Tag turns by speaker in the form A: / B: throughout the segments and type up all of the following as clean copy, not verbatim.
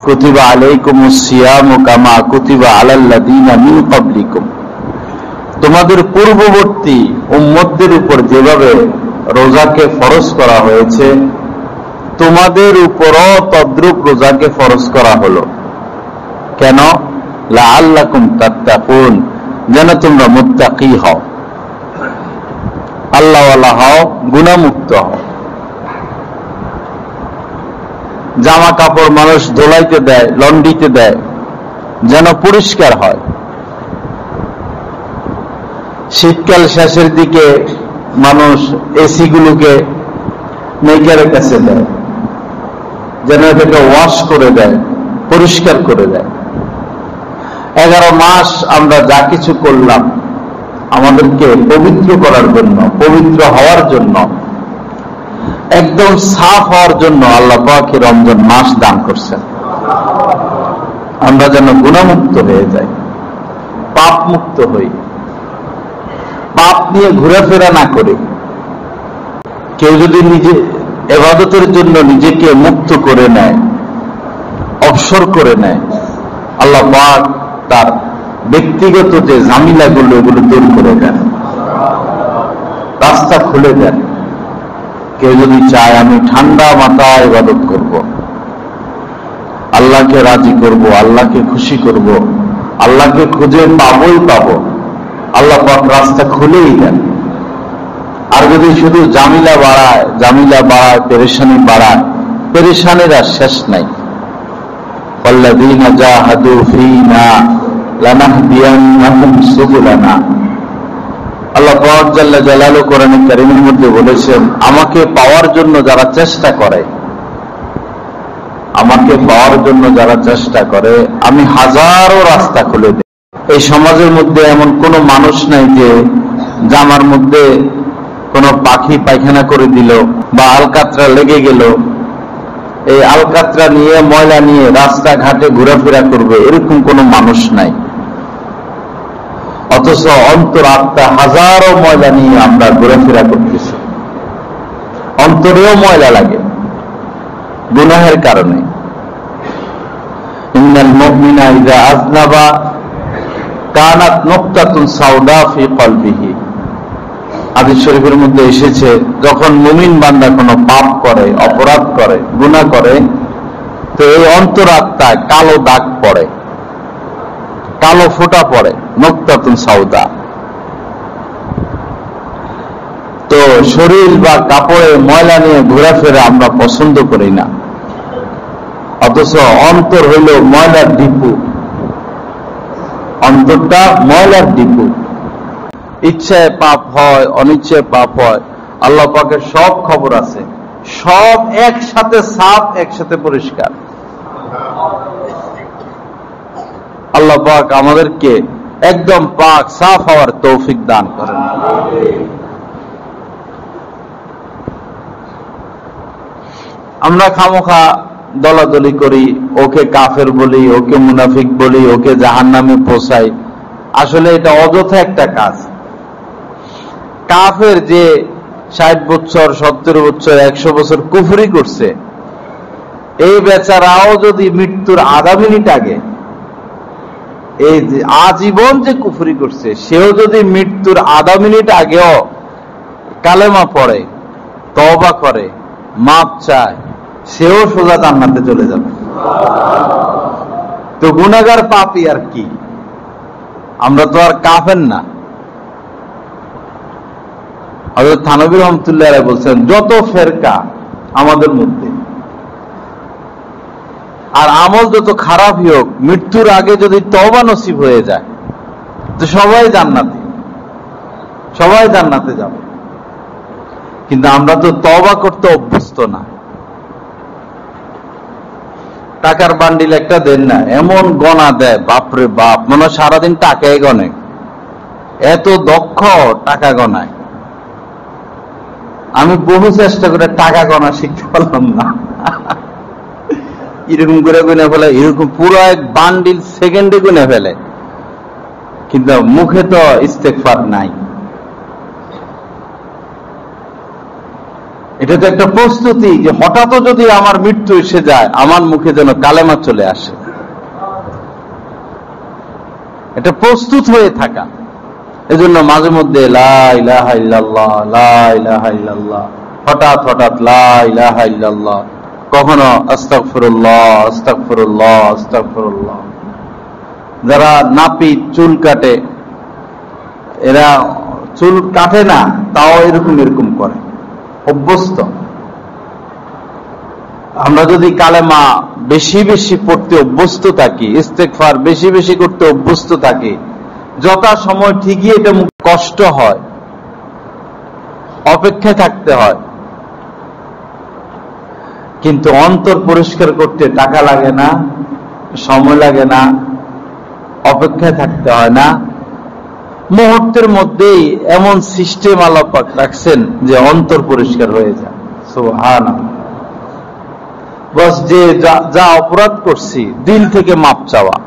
A: কুতিবা আলাইকুমুস সিয়ামু কামা কুতিবা আলাল্লাযীনা মিন ক্বাবলিকুম, তোমাদের পূর্ববর্তী উম্মতদের উপর যেভাবে রোজাকে ফরজ করা হয়েছে তোমাদের উপরও তদ্রূপ রোজাকে ফরজ করা হলো। কেন? লাআল্লাকুম তাত্তাকুন, যেন তোমরা মুত্তাকি হও, আল্লাহওয়ালা হও, গুনাহমুক্ত হও। জামা কাপড় মানুষ ধোলাইতে দেয়, লন্ড্রিতে দেয়, যেন পরিষ্কার হয়। শীতকাল শেষের দিকে মানুষ এসি গুলোকে মেকারের কাছে দেয়, যেন এটাকে ওয়াশ করে দেয়, পরিষ্কার করে দেয়। 11 মাস আমরা যা কিছু করলাম আমাদেরকে পবিত্র করার জন্য, পবিত্র হওয়ার জন্য, একদম সাফ হওয়ার জন্য আল্লাহ পাক রমজান মাস দান করছেন। আমরা যেন গুনাহমুক্ত হয়ে যাই, পাপ মুক্ত হই, পাপ নিয়ে ঘোরাফেরা না করি। কেউ যদি নিজে ইবাদতের জন্য নিজেকে মুক্ত করে নেয়, অবসর করে নেয়, আল্লাহ পাক তার ব্যক্তিগত যে ঝামেলাগুলো এগুলো দূর করে দেন, রাস্তা খুলে দেন। কেউ যদি চায় আমি ঠান্ডা মাথায় ইবাদত করব, আল্লাহকে রাজি করব, আল্লাহকে খুশি করব, আল্লাহকে খুঁজে পাবই পাবো, আল্লাহ পাক রাস্তা খুলেই দেন। আর যদি শুধু জামিলা বাড়ায়, পেরেশানি বাড়ায়, পেরেশানির আর শেষ নাই। ওয়াল্লাযীনা জাহাদু ফীনা লানাহদিয়ান্নাহুম সুবুলানা, আল্লাহ পাক জাল্লা জালালুহু কোরআনে কারীমের মধ্যে বলেছেন, আমাকে পাওয়ার জন্য যারা চেষ্টা করে, আমাকে পাওয়ার জন্য যারা চেষ্টা করে আমি হাজারো রাস্তা খুলে দেই। এই সমাজের মধ্যে এমন কোন মানুষ নাই যে জামার মধ্যে কোন পাখি পায়খানা করে দিল বা আলকাতরা লেগে গেল, এই আলকাতরা নিয়ে, ময়লা নিয়ে রাস্তাঘাটে ঘোরাফেরা করবে, এরকম কোন মানুষ নাই। অথচ অন্তর আত্মা হাজারো ময়লা নিয়ে আমরা ঘোরাফেরা করতেছি। অন্তরেও ময়লা লাগে গুনাহের কারণে। ইন্নাল মুমিনা ইযা আযনাবা কানাত নুকতাতুন সাওদা ফি কলবিহি, হাদিস শরীফের মধ্যে এসেছে, যখন মুমিন বান্দা কোনো পাপ করে, অপরাধ করে, গুনাহ করে, তো এই অন্তরাত্মায় কালো দাগ পড়ে, কালো ফোঁটা পড়ে, নুকতাতুন সাওদা। তো শরীর বা কাপড়ে ময়লা নিয়ে ঘোরাফেরা আমরা পছন্দ করি না, অথচ অন্তর হইল ময়লার ডিপু। অন্তরটা ময়লার ডিপু। ইচ্ছায় পাপ হয়, অনিচ্ছায় পাপ হয়, আল্লাহ পাকের সব খবর আছে, সব একসাথে সাফ, একসাথে পরিষ্কার। আল্লাহ পাক আমাদেরকে একদম পাক সাফ হওয়ার তৌফিক দান করেন। আমরা খামোখা দলাদলি করি, ওকে কাফের বলি, ওকে মুনাফিক বলি, ওকে জাহান্নামে পৌঁছাই। আসলে এটা অযথা একটা কাজ। কাফের যে 60 বছর, 70 বছর, 100 বছর কুফরি করছে, এই বেচারাও যদি মৃত্যুর আধা মিনিট আগে, এই যে আজীবন যে কুফরি করছে, সেও যদি মৃত্যুর আধা মিনিট আগেও কালেমা পড়ে, তওবা করে, মাপ চায়, সেও সোজা জান্নাতে চলে যাবে। তো গুনাহগার পাপী আর কি, আমরা তো আর কাফের না। হযরত থানভী রাহমাতুল্লাহ আলাইহি বলছেন, যত ফেরকা আমাদের মধ্যে, আর আমল যত খারাপই হোক, মৃত্যুর আগে যদি তওবা নসিব হয়ে যায় তো সবাই জান্নাতে যাবে। কিন্তু আমরা তো তওবা করতে অভ্যস্ত না। টাকার বান্ডিল একটা দেন না, এমন গনা দেয়, বাপরে বাপ, মনে সারাদিন টাকায় গনে, এত দক্ষ টাকা গনায়। আমি বহু চেষ্টা করে টাকা গনা শিখতে পারলাম না। এরকম করে গুনে ফেলে, এরকম পুরো এক বান্ডিল সেকেন্ডে গুনে ফেলে, কিন্তু মুখে তো ইস্তেগফার নাই। এটা তো একটা প্রস্তুতি যে হঠাৎ যদি আমার মৃত্যু এসে যায় আমার মুখে যেন কালেমা চলে আসে, এটা প্রস্তুত হয়ে থাকা। এজন্য মাঝে মধ্যে লা ইলাহা ইল্লাল্লাহ, লা ইলাহা ইল্লাল্লাহ, হঠাৎ হঠাৎ লা ইলাহা ইল্লাল্লাহ, কখনো আস্তাগফিরুল্লাহ আস্তাগফিরুল্লাহ আস্তাগফিরুল্লাহ। যারা নাপিত চুল কাটে, এরা চুল কাটে না তাও এরকম এরকম করে, অভ্যস্ত। আমরা যদি কালেমা বেশি বেশি পড়তে অভ্যস্ত থাকি, ইস্তেগফার বেশি বেশি করতে অভ্যস্ত থাকি, যথা সময় ঠিকই এটা কষ্ট হয়, অপেক্ষায় থাকতে হয়, কিন্তু অন্তর পরিষ্কার করতে টাকা লাগে না, সময় লাগে না, অপেক্ষায় থাকতে হয় না। মুহূর্তের মধ্যেই এমন সিস্টেম আল্লাহ পাক রাখছেন যে অন্তর পরিষ্কার হয়ে যায়। সুবহানাল্লাহ। বস যে যা অপরাধ করছি দিল থেকে মাপ চাওয়া,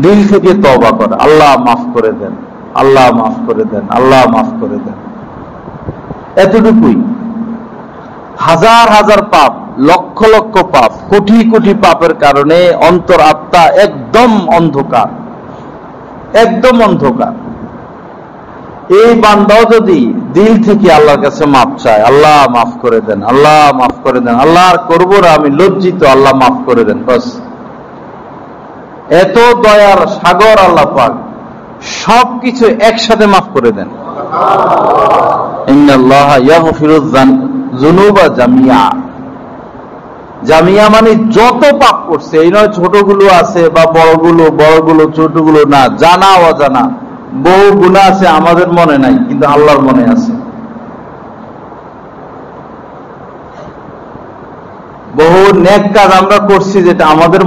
A: দিল থেকে তওবা করা, আল্লাহ মাফ করে দেন, আল্লাহ মাফ করে দেন, আল্লাহ মাফ করে দেন, এতটুকুই। হাজার হাজার পাপ, লক্ষ লক্ষ পাপ, কোটি কোটি পাপের কারণে অন্তর আত্মা একদম অন্ধকার, একদম অন্ধকার। এই বান্দাও যদি দিল থেকে আল্লাহর কাছে মাফ চায়, আল্লাহ মাফ করে দেন, আল্লাহ মাফ করে দেন, আল্লাহ আর করবো না, আমি লজ্জিত, আল্লাহ মাফ করে দেন, বাস। এত দয়ার সাগর আল্লাহ পাক, সবকিছু একসাথে মাফ করে দেন। ইন্নাল্লাহা ইয়াগফিরুয যুনুবা জামিয়া। জামিয়া মানে যত পাপ করছে, এই নয় ছোটগুলো আছে বা বড়গুলো, বড়গুলো ছোটগুলো না, জানা অজানা বহু গুনাহ আছে, আমাদের মনে নাই কিন্তু আল্লাহর মনে আছে। বহু নেক কাজ আমরা করছি যেটা আমাদের